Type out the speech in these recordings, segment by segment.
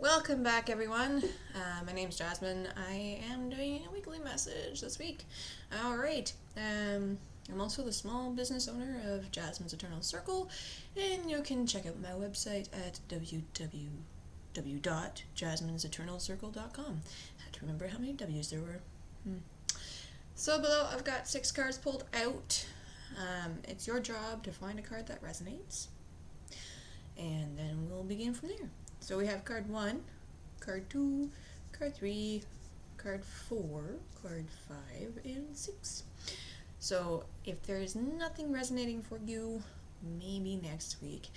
Welcome back, everyone. My name's Jasmine. I am doing a weekly message this week. Alright, I'm also the small business owner of Jasmine's Eternal Circle, and you can check out my website at www.jasmineseternalcircle.com. I had to remember how many W's there were. So below, I've got 6 cards pulled out. It's your job to find a card that resonates, and then we'll begin from there. So we have card 1, card 2, card 3, card 4, card 5, and 6. So if there's nothing resonating for you, maybe next week.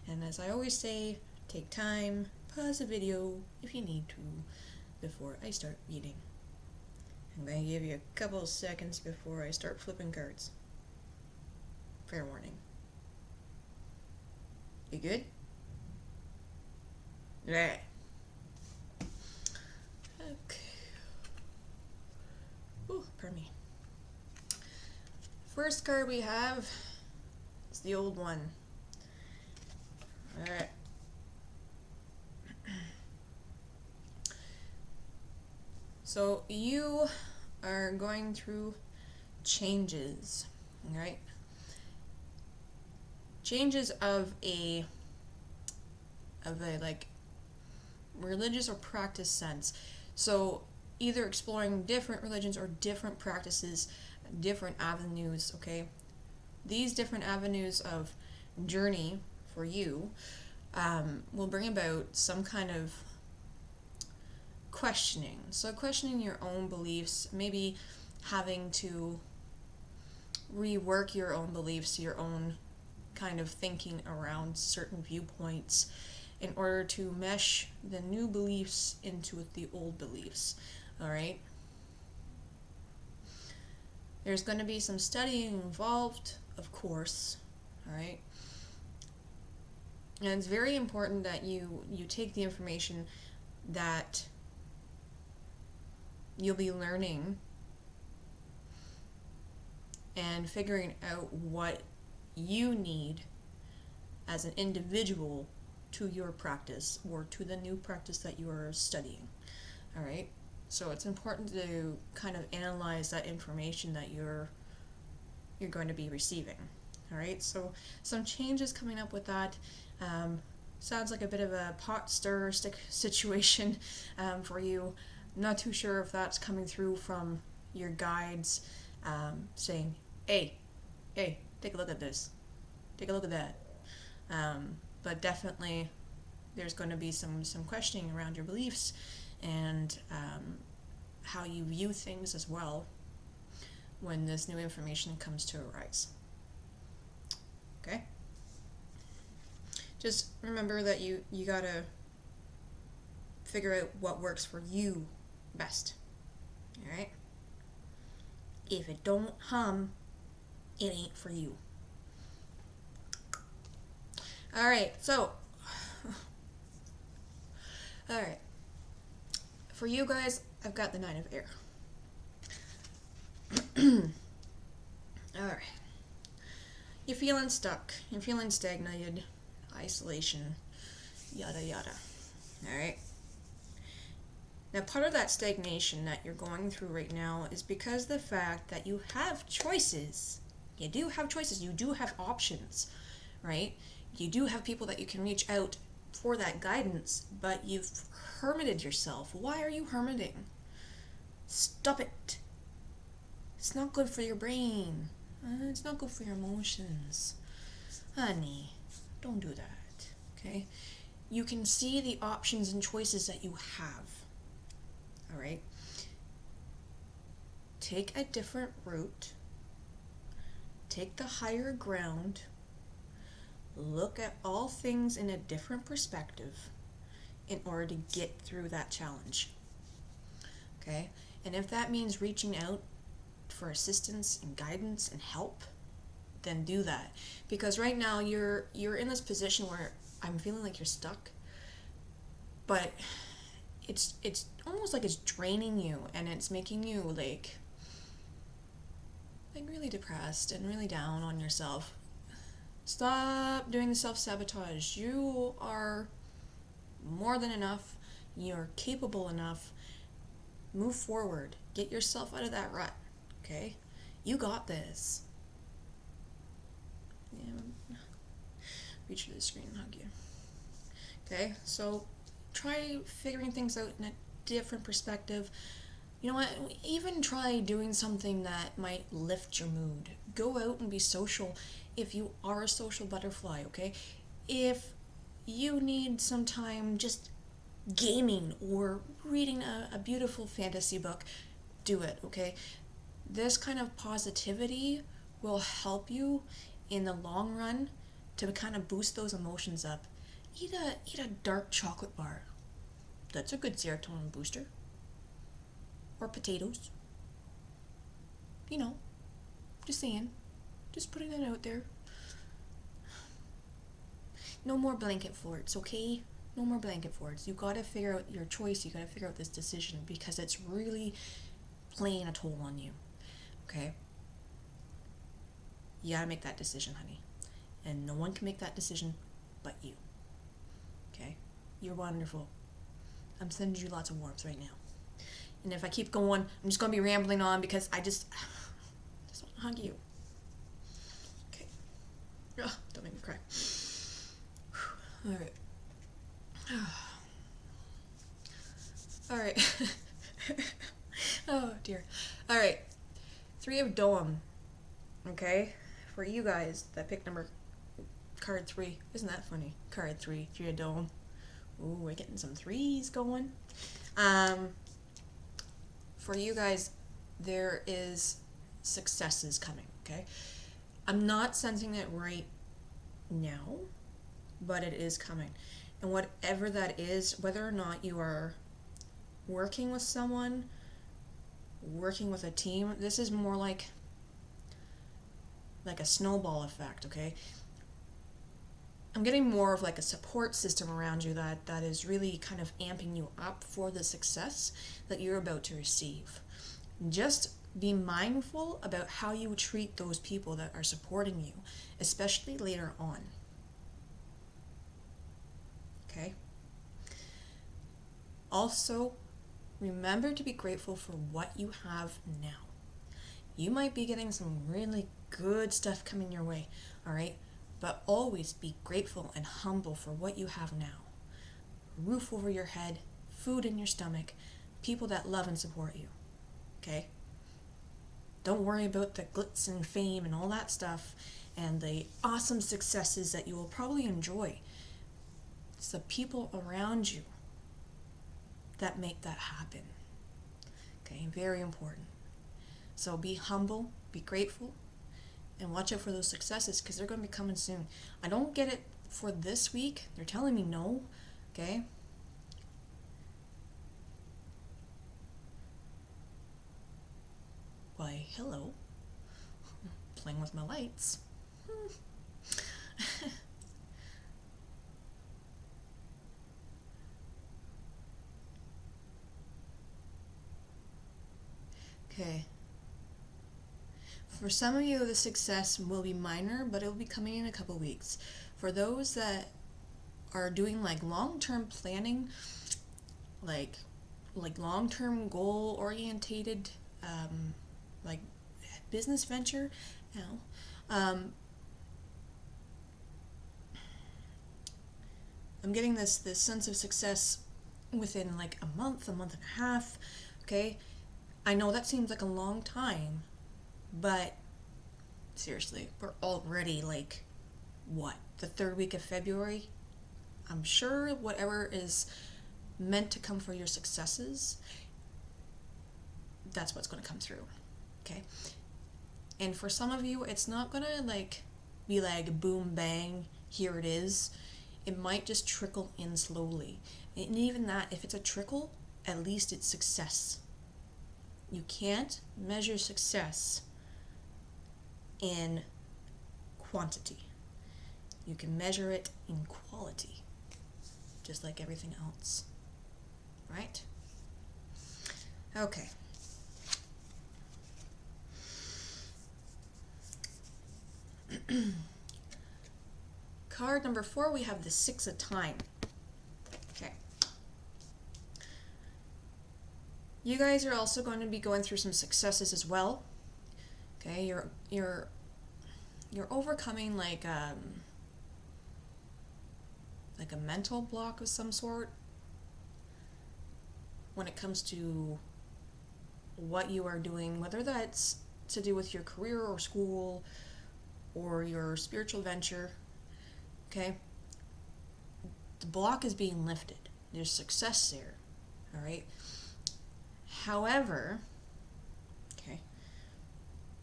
And as I always say, take time, pause the video if you need to before I start reading. I'm going to give you a couple seconds before I start flipping cards. Fair warning. You good? Right. Okay. Ooh, pardon me. First card we have is the old one. Alright. So you are going through changes, right? Changes of a like religious or practice sense. So either exploring different religions or different practices, different avenues, okay? These different avenues of journey for you will bring about some kind of questioning. So questioning your own beliefs, maybe having to rework your own beliefs, your own kind of thinking around certain viewpoints in order to mesh the new beliefs into the old beliefs. Alright? There's going to be some studying involved, of course. Alright? And it's very important that you take the information that you'll be learning and figuring out what you need as an individual to your practice or to the new practice that you are studying. Alright? So it's important to kind of analyze that information that you're going to be receiving. Alright? So some changes coming up with that. Sounds like a bit of a pot stir stick situation for you. Not too sure if that's coming through from your guides saying, hey, take a look at this. Take a look at that. But definitely there's going to be some questioning around your beliefs and how you view things as well when this new information comes to arise. Okay? Just remember that you gotta figure out what works for you best. Alright? If it don't hum, it ain't for you. Alright, so alright. For you guys, I've got the 9 of Air. Alright. You're feeling stuck. You're feeling stagnated. Isolation. Yada yada. Alright. Now, part of that stagnation that you're going through right now is because of the fact that you have choices. You do have choices. You do have options, right? You do have people that you can reach out for that guidance, but you've hermited yourself. Why are you hermiting? Stop it. It's not good for your brain. It's not good for your emotions. Honey, don't do that, okay? You can see the options and choices that you have, all right? Take a different route. Take the higher ground. Look at all things in a different perspective in order to get through that challenge. Okay? And if that means reaching out for assistance and guidance and help, then do that. Because right now you're in this position where I'm feeling like you're stuck, but it's almost like it's draining you and it's making you like really depressed and really down on yourself. Stop doing the self-sabotage. You are more than enough. you're capable enough, move forward. Get yourself out of that rut, okay? You got this. Yeah. Reach for the screen and hug you. Okay, so try figuring things out in a different perspective. You know what? Even try doing something that might lift your mood. Go out and be social if you are a social butterfly, okay? If you need some time just gaming or reading a beautiful fantasy book, do it, okay? This kind of positivity will help you in the long run to kind of boost those emotions up. Eat a dark chocolate bar. That's a good serotonin booster. Or potatoes. You know, just saying. Just putting that out there. No more blanket forts, okay? No more blanket forts. You gotta figure out your choice. You gotta figure out this decision because it's really playing a toll on you. Okay? You gotta make that decision, honey. And no one can make that decision but you. Okay? You're wonderful. I'm sending you lots of warmth right now. And if I keep going, I'm just gonna be rambling on because I just want to hug you. Okay. Ugh, don't make me cry. Alright. Alright. Oh dear. Alright. 3 of Doem. Okay? For you guys that pick card 3. Isn't that funny? Card 3. 3 of Doem. Ooh, we're getting some 3s going. For you guys, there is successes coming, okay? I'm not sensing it right now, but it is coming. And whatever that is, whether or not you are working with someone, working with a team, this is more like a snowball effect, okay? I'm getting more of like a support system around you that is really kind of amping you up for the success that you're about to receive. Just be mindful about how you treat those people that are supporting you, especially later on. Okay? Also, remember to be grateful for what you have now. You might be getting some really good stuff coming your way, all right? But always be grateful and humble for what you have now. A roof over your head, food in your stomach, people that love and support you. Okay? Don't worry about the glitz and fame and all that stuff and the awesome successes that you will probably enjoy. It's the people around you that make that happen. Okay? Very important. So be humble, be grateful, and watch out for those successes because they're going to be coming soon. I don't get it for this week. They're telling me no. Okay? Why, hello. Playing with my lights. Okay. For some of you, the success will be minor, but it will be coming in a couple weeks. For those that are doing like long-term planning, like long-term goal-orientated, like business venture, I'm getting this sense of success within like a month and a half. Okay, I know that seems like a long time, but seriously, we're already like, what, the 3rd week of February? I'm sure whatever is meant to come for your successes, that's what's going to come through, okay? And for some of you, it's not going to like be like boom, bang, here it is. It might just trickle in slowly. And even that, if it's a trickle, at least it's success. You can't measure success in quantity. You can measure it in quality, just like everything else. Right? Okay. Card number 4, we have the 6 of Time. Okay. You guys are also going to be going through some successes as well. Okay, you're overcoming like a mental block of some sort when it comes to what you are doing, whether that's to do with your career or school or your spiritual venture. Okay, the block is being lifted. There's success there. All right. However, okay,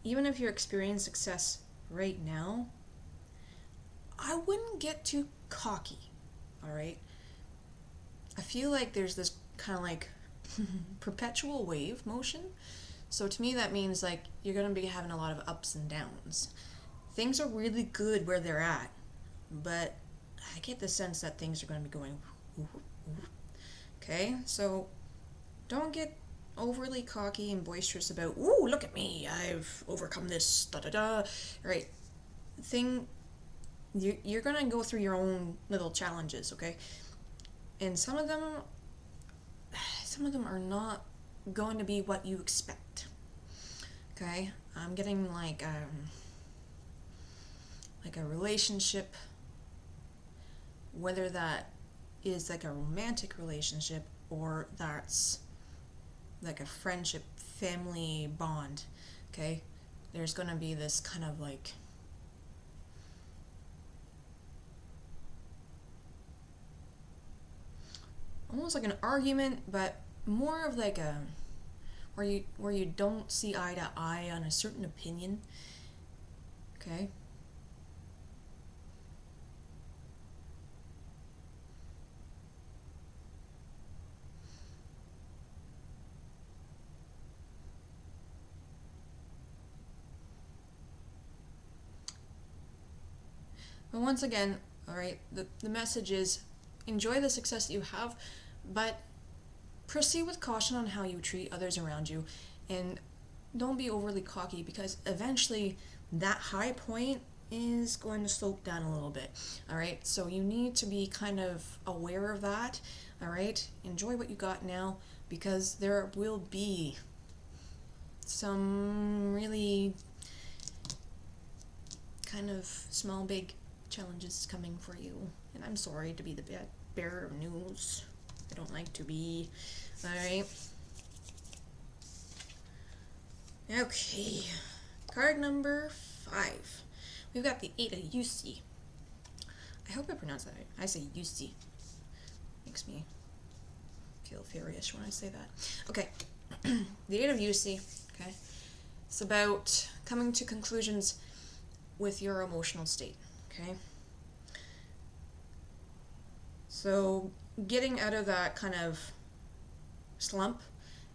even if you're experiencing success right now, I wouldn't get too cocky. All right. I feel like there's this kind of like perpetual wave motion. So to me, that means like you're going to be having a lot of ups and downs. Things are really good where they're at, but I get the sense that things are going to be going. Okay, so don't get overly cocky and boisterous about, ooh, look at me, I've overcome this, da da da. Right, you're going to go through your own little challenges, okay? And some of them are not going to be what you expect. Okay, I'm getting like a relationship, whether that is like a romantic relationship or that's like a friendship, family bond. Okay, there's going to be this kind of like almost like an argument, but more of like a where you don't see eye to eye on a certain opinion. Okay. But once again, all right, the message is enjoy the success that you have, but proceed with caution on how you treat others around you, and don't be overly cocky because eventually that high point is going to slope down a little bit. All right, so you need to be kind of aware of that. All right, enjoy what you got now because there will be some really kind of small, big challenges coming for you. And I'm sorry to be the bearer of news. I don't like to be. Alright. Okay. Card number 5. We've got the 8 of UC. I hope I pronounced that right. I say UC. Makes me feel furious when I say that. Okay. The 8 of UC. Okay. It's about coming to conclusions with your emotional state. Okay. So getting out of that kind of slump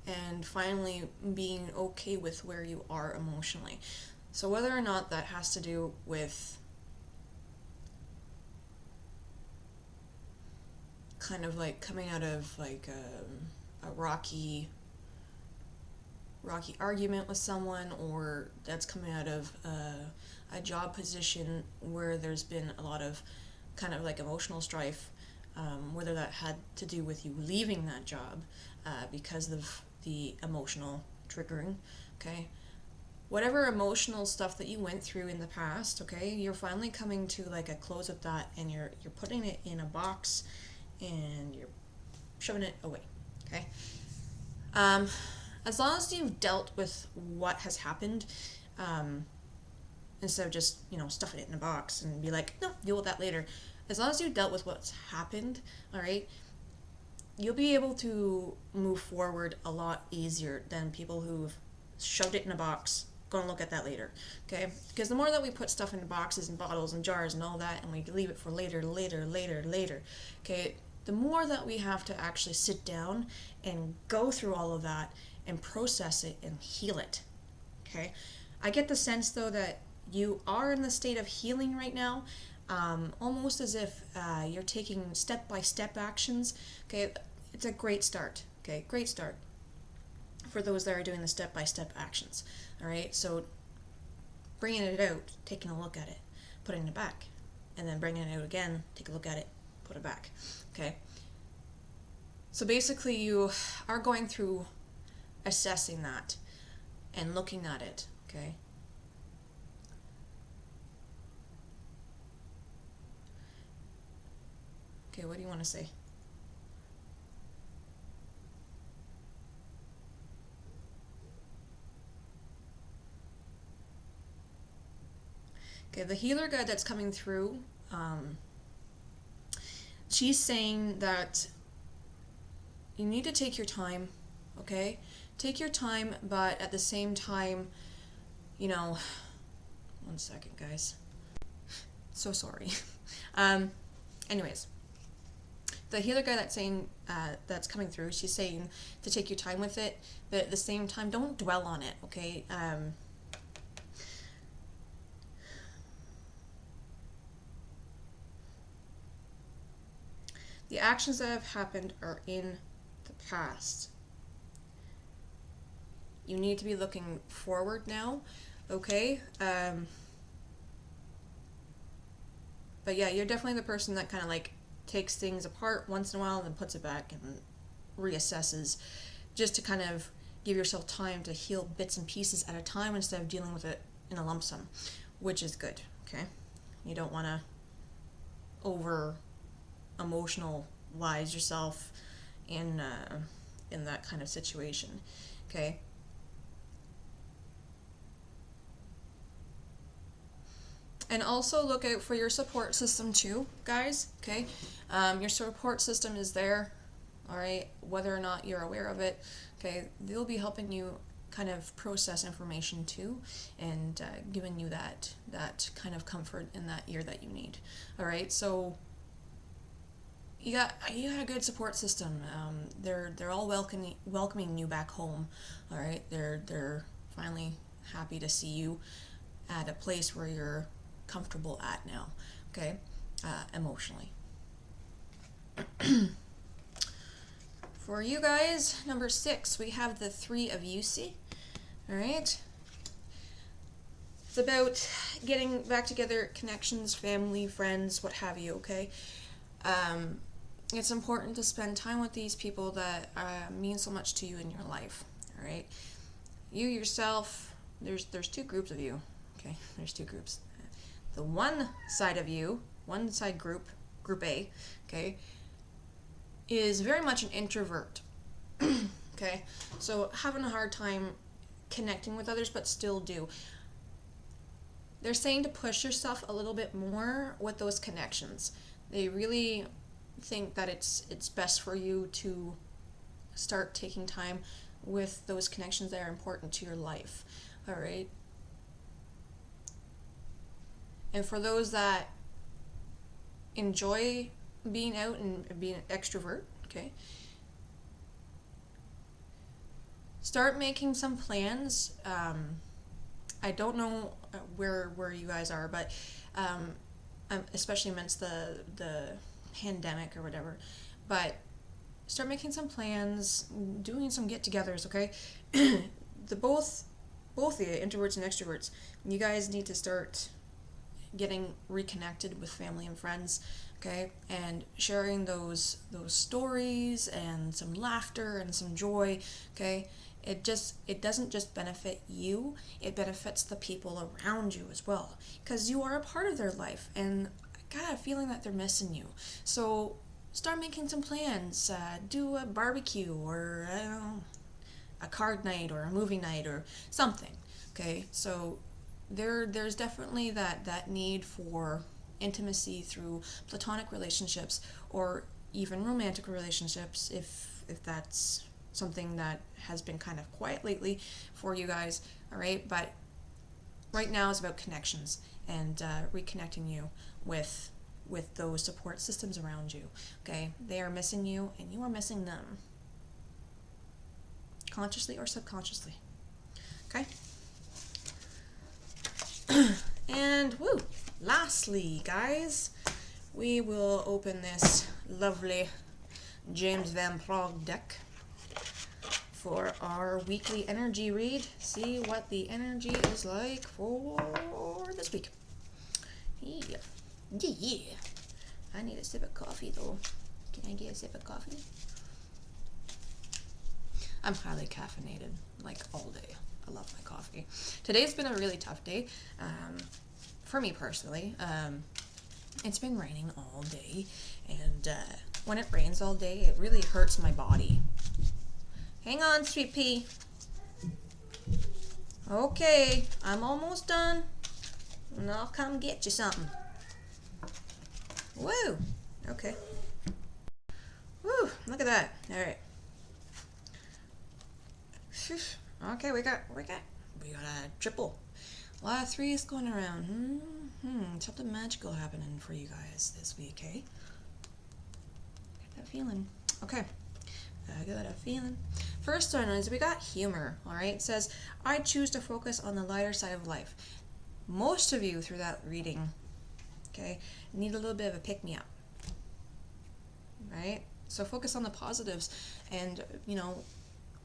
and finally being okay with where you are emotionally. So whether or not that has to do with kind of like coming out of like a rocky argument with someone, or that's coming out of a job position where there's been a lot of kind of like emotional strife, whether that had to do with you leaving that job because of the emotional triggering, okay? Whatever emotional stuff that you went through in the past, okay, you're finally coming to like a close of that, and you're putting it in a box and you're shoving it away, okay? As long as you've dealt with what has happened, instead of just, stuffing it in a box and be like, no, deal with that later. As long as you've dealt with what's happened, all right, you'll be able to move forward a lot easier than people who've shoved it in a box, gonna look at that later, okay? Because the more that we put stuff in boxes and bottles and jars and all that, and we leave it for later, okay, the more that we have to actually sit down and go through all of that and process it and heal it, okay? I get the sense, though, that you are in the state of healing right now, almost as if you're taking step-by-step actions, okay? It's a great start, okay? Great start for those that are doing the step-by-step actions, all right? So bringing it out, taking a look at it, putting it back, and then bringing it out again, take a look at it, put it back, okay? So basically you are going through assessing that and looking at it, okay? Okay, what do you want to say? Okay, the healer guide that's coming through, she's saying that you need to take your time, okay? Take your time, but at the same time, you know, one second, guys. So sorry. Anyways, the healer guide that's saying, that's coming through, she's saying to take your time with it, but at the same time, don't dwell on it, okay? The actions that have happened are in the past. You need to be looking forward now, okay? But yeah, you're definitely the person that kind of like takes things apart once in a while and then puts it back and reassesses, just to kind of give yourself time to heal bits and pieces at a time instead of dealing with it in a lump sum, which is good, okay? You don't want to over emotionalize yourself in that kind of situation, okay? And also look out for your support system too, guys, okay? Your support system is there, all right, whether or not you're aware of it, okay? They'll be helping you kind of process information too, and giving you that kind of comfort in that ear that you need, all right? So you got a good support system. They're all welcoming you back home, all right? They're finally happy to see you at a place where you're comfortable at now, okay? Emotionally. For you guys, number 6, we have the 3 of UC. All right. It's about getting back together, connections, family, friends, what have you, okay? It's important to spend time with these people that mean so much to you in your life, all right? You yourself, there's 2 groups of you, okay? There's 2 groups. The one side of you, one side group A, okay, is very much an introvert, okay? So having a hard time connecting with others, but still do. They're saying to push yourself a little bit more with those connections. They really think that it's best for you to start taking time with those connections that are important to your life, all right? And for those that enjoy being out and being an extrovert, okay, start making some plans. I don't know where you guys are, but especially amidst the pandemic or whatever, but start making some plans, doing some get-togethers, okay? both the introverts and extroverts, you guys need to start getting reconnected with family and friends, okay, and sharing those stories and some laughter and some joy, okay. It doesn't just benefit you, it benefits the people around you as well, because you are a part of their life, and I got a feeling that they're missing you. So start making some plans, do a barbecue, or I don't know, a card night or a movie night or something, okay. So there's definitely that need for intimacy through platonic relationships or even romantic relationships, if that's something that has been kind of quiet lately for you guys, all right? But right now is about connections and reconnecting you with those support systems around you, okay? They are missing you and you are missing them, consciously or subconsciously, okay? And lastly, guys, we will open this lovely James Van Praagh deck for our weekly energy read. See what the energy is like for this week. Yeah. I need a sip of coffee though. Can I get a sip of coffee? I'm highly caffeinated, like all day. I love my coffee. Today's been a really tough day, for me personally. It's been raining all day, and when it rains all day, it really hurts my body. Hang on, sweet pea. Okay, I'm almost done, and I'll come get you something. Woo! Okay. Woo! Look at that. All right. Okay, we got a triple. A lot of threes going around. Something magical happening for you guys this week, eh? Get that feeling. Okay. I got a feeling. First one is we got humor, alright? It says, I choose to focus on the lighter side of life. Most of you through that reading, okay, need a little bit of a pick-me-up, right? So focus on the positives and,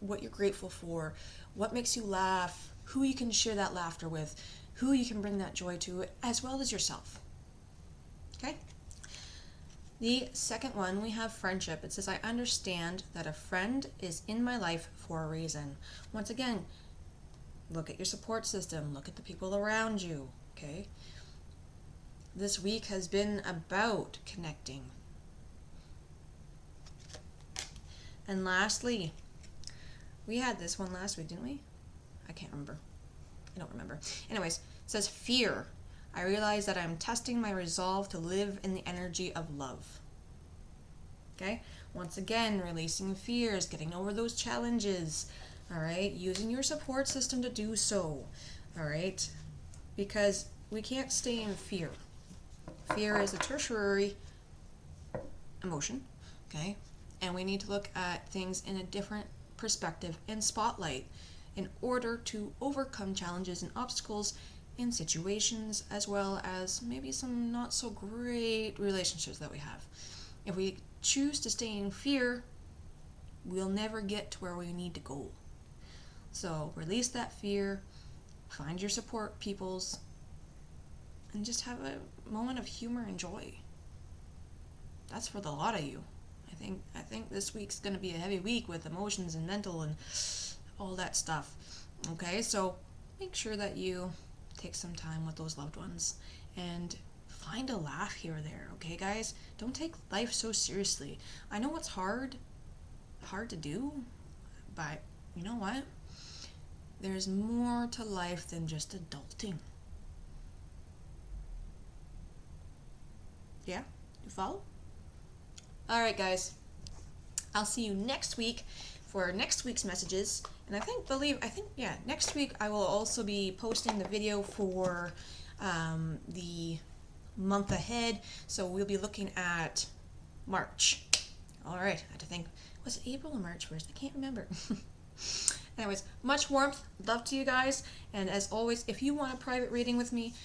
what you're grateful for, what makes you laugh, who you can share that laughter with, who you can bring that joy to, as well as yourself, okay? The second one, we have friendship. It says, I understand that a friend is in my life for a reason. Once again, look at your support system. Look at the people around you, okay? This week has been about connecting. And lastly, we had this one last week, didn't we? I can't remember. I don't remember. Anyways, it says, fear. I realize that I'm testing my resolve to live in the energy of love. Okay? Once again, releasing fears, getting over those challenges. All right? Using your support system to do so. All right? Because we can't stay in fear. Fear is a tertiary emotion. Okay? And we need to look at things in a different perspective and spotlight in order to overcome challenges and obstacles in situations, as well as maybe some not so great relationships that we have. If we choose to stay in fear, we'll never get to where we need to go. So release that fear, find your support peoples, and just have a moment of humor and joy. That's for the lot of you. I think this week's going to be a heavy week with emotions and mental and all that stuff. Okay, so make sure that you take some time with those loved ones and find a laugh here or there, okay, guys? Don't take life so seriously. I know it's hard to do, but you know what? There's more to life than just adulting. Yeah? You follow? All right, guys. I'll see you next week for next week's messages. And next week I will also be posting the video for the month ahead. So we'll be looking at March. All right, I have to think. Was it April or March 1st? I can't remember. Anyways, much warmth. Love to you guys. And as always, if you want a private reading with me,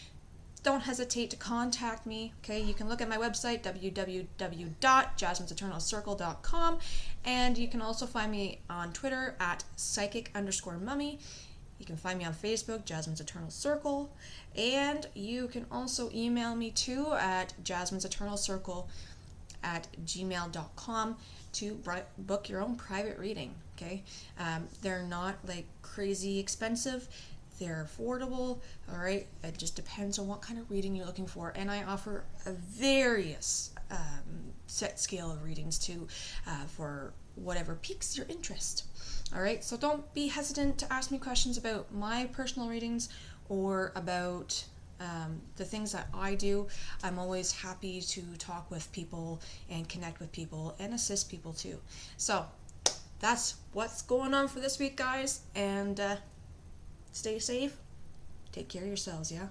don't hesitate to contact me, okay? You can look at my website, www.jasmineseternalcircle.com, and you can also find me on Twitter at psychic_mummy. You can find me on Facebook, Jasmine's Eternal Circle, and you can also email me too at jasmineseternalcircle@gmail.com to book your own private reading, okay? They're not like crazy expensive. They're affordable, all right? It just depends on what kind of reading you're looking for. And I offer a various set scale of readings too for whatever piques your interest, all right? So don't be hesitant to ask me questions about my personal readings or about the things that I do. I'm always happy to talk with people and connect with people and assist people too. So that's what's going on for this week, guys. And stay safe. Take care of yourselves, yeah?